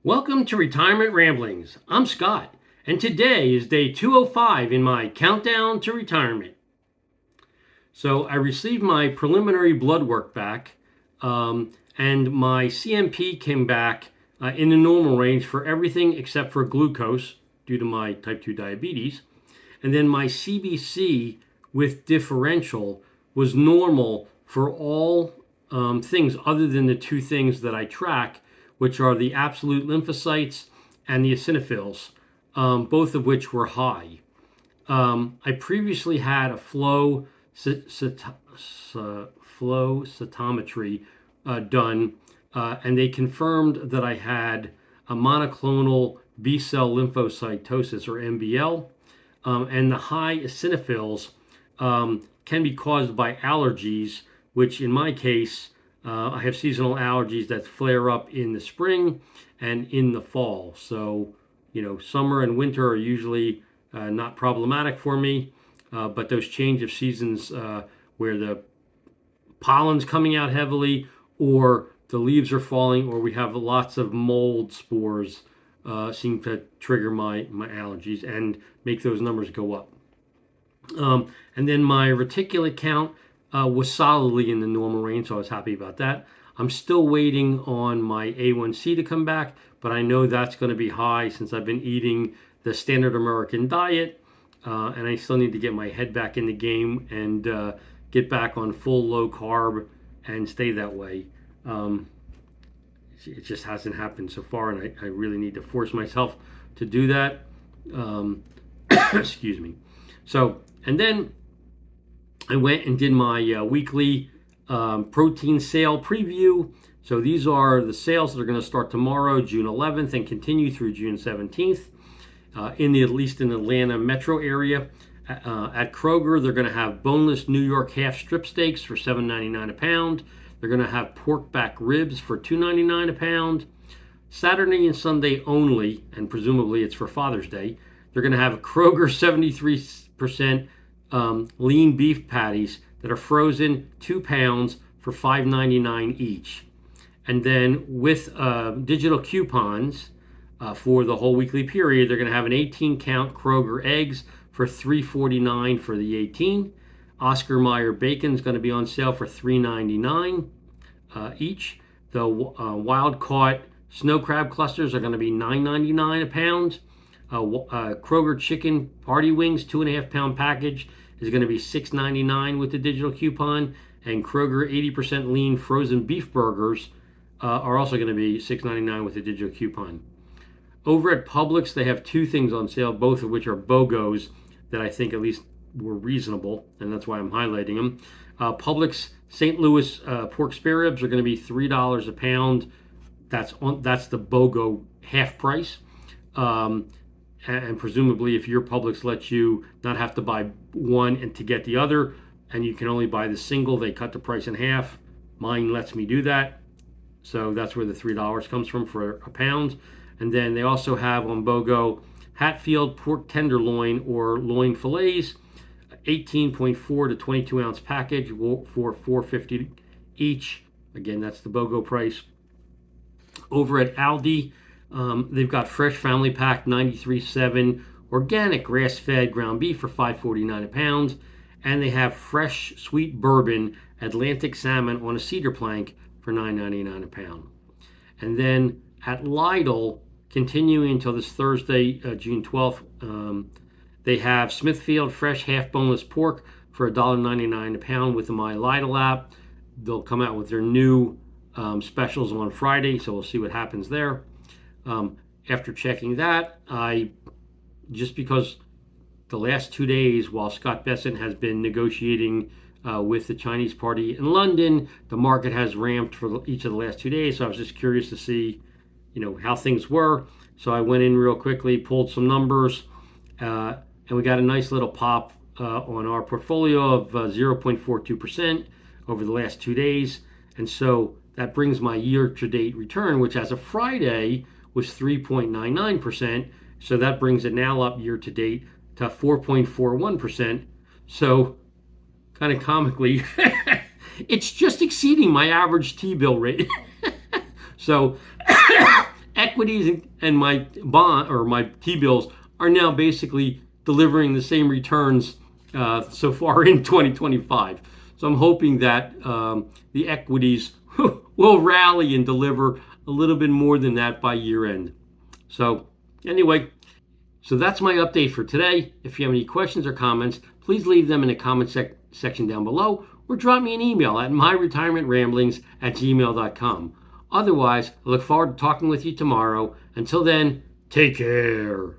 Welcome to Retirement Ramblings. I'm Scott, and today is day 205 in my countdown to retirement. So I received my preliminary blood work back, and my CMP came back in the normal range for everything except for glucose due to my type 2 diabetes. And then my CBC with differential was normal for all things other than the two things that I track, which are the absolute lymphocytes and the eosinophils, both of which were high. I previously had a flow cytometry done, and they confirmed that I had a monoclonal B-cell lymphocytosis, or MBL, and the high eosinophils can be caused by allergies, which in my case, I have seasonal allergies that flare up in the spring and in the fall. So, summer and winter are usually not problematic for me, but those change of seasons where the pollen's coming out heavily, or the leaves are falling, or we have lots of mold spores seem to trigger my allergies and make those numbers go up. And then my reticulate count was solidly in the normal range, so I was happy about that. I'm still waiting on my A1C to come back, but I know that's going to be high since I've been eating the standard American diet, and I still need to get my head back in the game and get back on full low carb and stay that way. It just hasn't happened so far, and I really need to force myself to do that. Excuse me. So, and then I went and did my weekly protein sale preview. So these are the sales that are going to start tomorrow, June 11th, and continue through June 17th, at least in the Atlanta metro area. At Kroger, they're going to have boneless New York half strip steaks for $7.99 a pound. They're going to have pork back ribs for $2.99 a pound. Saturday and Sunday only, and presumably it's for Father's Day, they're going to have Kroger 73% lean beef patties that are frozen, 2 pounds for $5.99 each. And then with digital coupons for the whole weekly period, they're going to have an 18-count Kroger eggs for $3.49 for the 18. Oscar Mayer bacon is going to be on sale for $3.99 each. The wild-caught snow crab clusters are going to be $9.99 a pound. Kroger chicken party wings, 2.5-pound package, is going to be $6.99 with the digital coupon. And Kroger 80% lean frozen beef burgers are also going to be $6.99 with the digital coupon. Over at Publix, they have two things on sale, both of which are BOGOs that I think at least were reasonable, and that's why I'm highlighting them. Publix St. Louis pork Spareribs are going to be $3 a pound. That's the BOGO half price. And presumably if your Publix lets you not have to buy one and to get the other, and you can only buy the single, they cut the price in half. Mine lets me do that. So that's where the $3 comes from for a pound. And then they also have on BOGO Hatfield pork tenderloin or loin fillets, 18.4 to 22 ounce package for $4.50 each. Again, that's the BOGO price. Over at Aldi, they've got fresh family pack 93.7 organic grass-fed ground beef for $5.49 a pound, and they have fresh sweet bourbon Atlantic salmon on a cedar plank for $9.99 a pound. And then at Lidl, continuing until this Thursday, June 12th, they have Smithfield fresh half boneless pork for $1.99 a pound with the MyLidl app. They'll come out with their new specials on Friday, so we'll see what happens there. After checking that, just because the last 2 days while Scott Bessent has been negotiating with the Chinese party in London, the market has ramped for each of the last 2 days, so I was just curious to see how things were. So I went in real quickly, pulled some numbers, and we got a nice little pop on our portfolio of 0.42% over the last 2 days. And so that brings my year-to-date return, which as of Friday was 3.99%. So that brings it now up year-to-date to 4.41%. So kind of comically, it's just exceeding my average T-bill rate. So equities and my bond or my T-bills are now basically delivering the same returns so far in 2025. So I'm hoping that the equities will rally and deliver a little bit more than that by year end. So anyway, so that's my update for today. If you have any questions or comments, please leave them in the comment section down below, or drop me an email at myretirementramblings@gmail.com. Otherwise, I look forward to talking with you tomorrow. Until then, take care.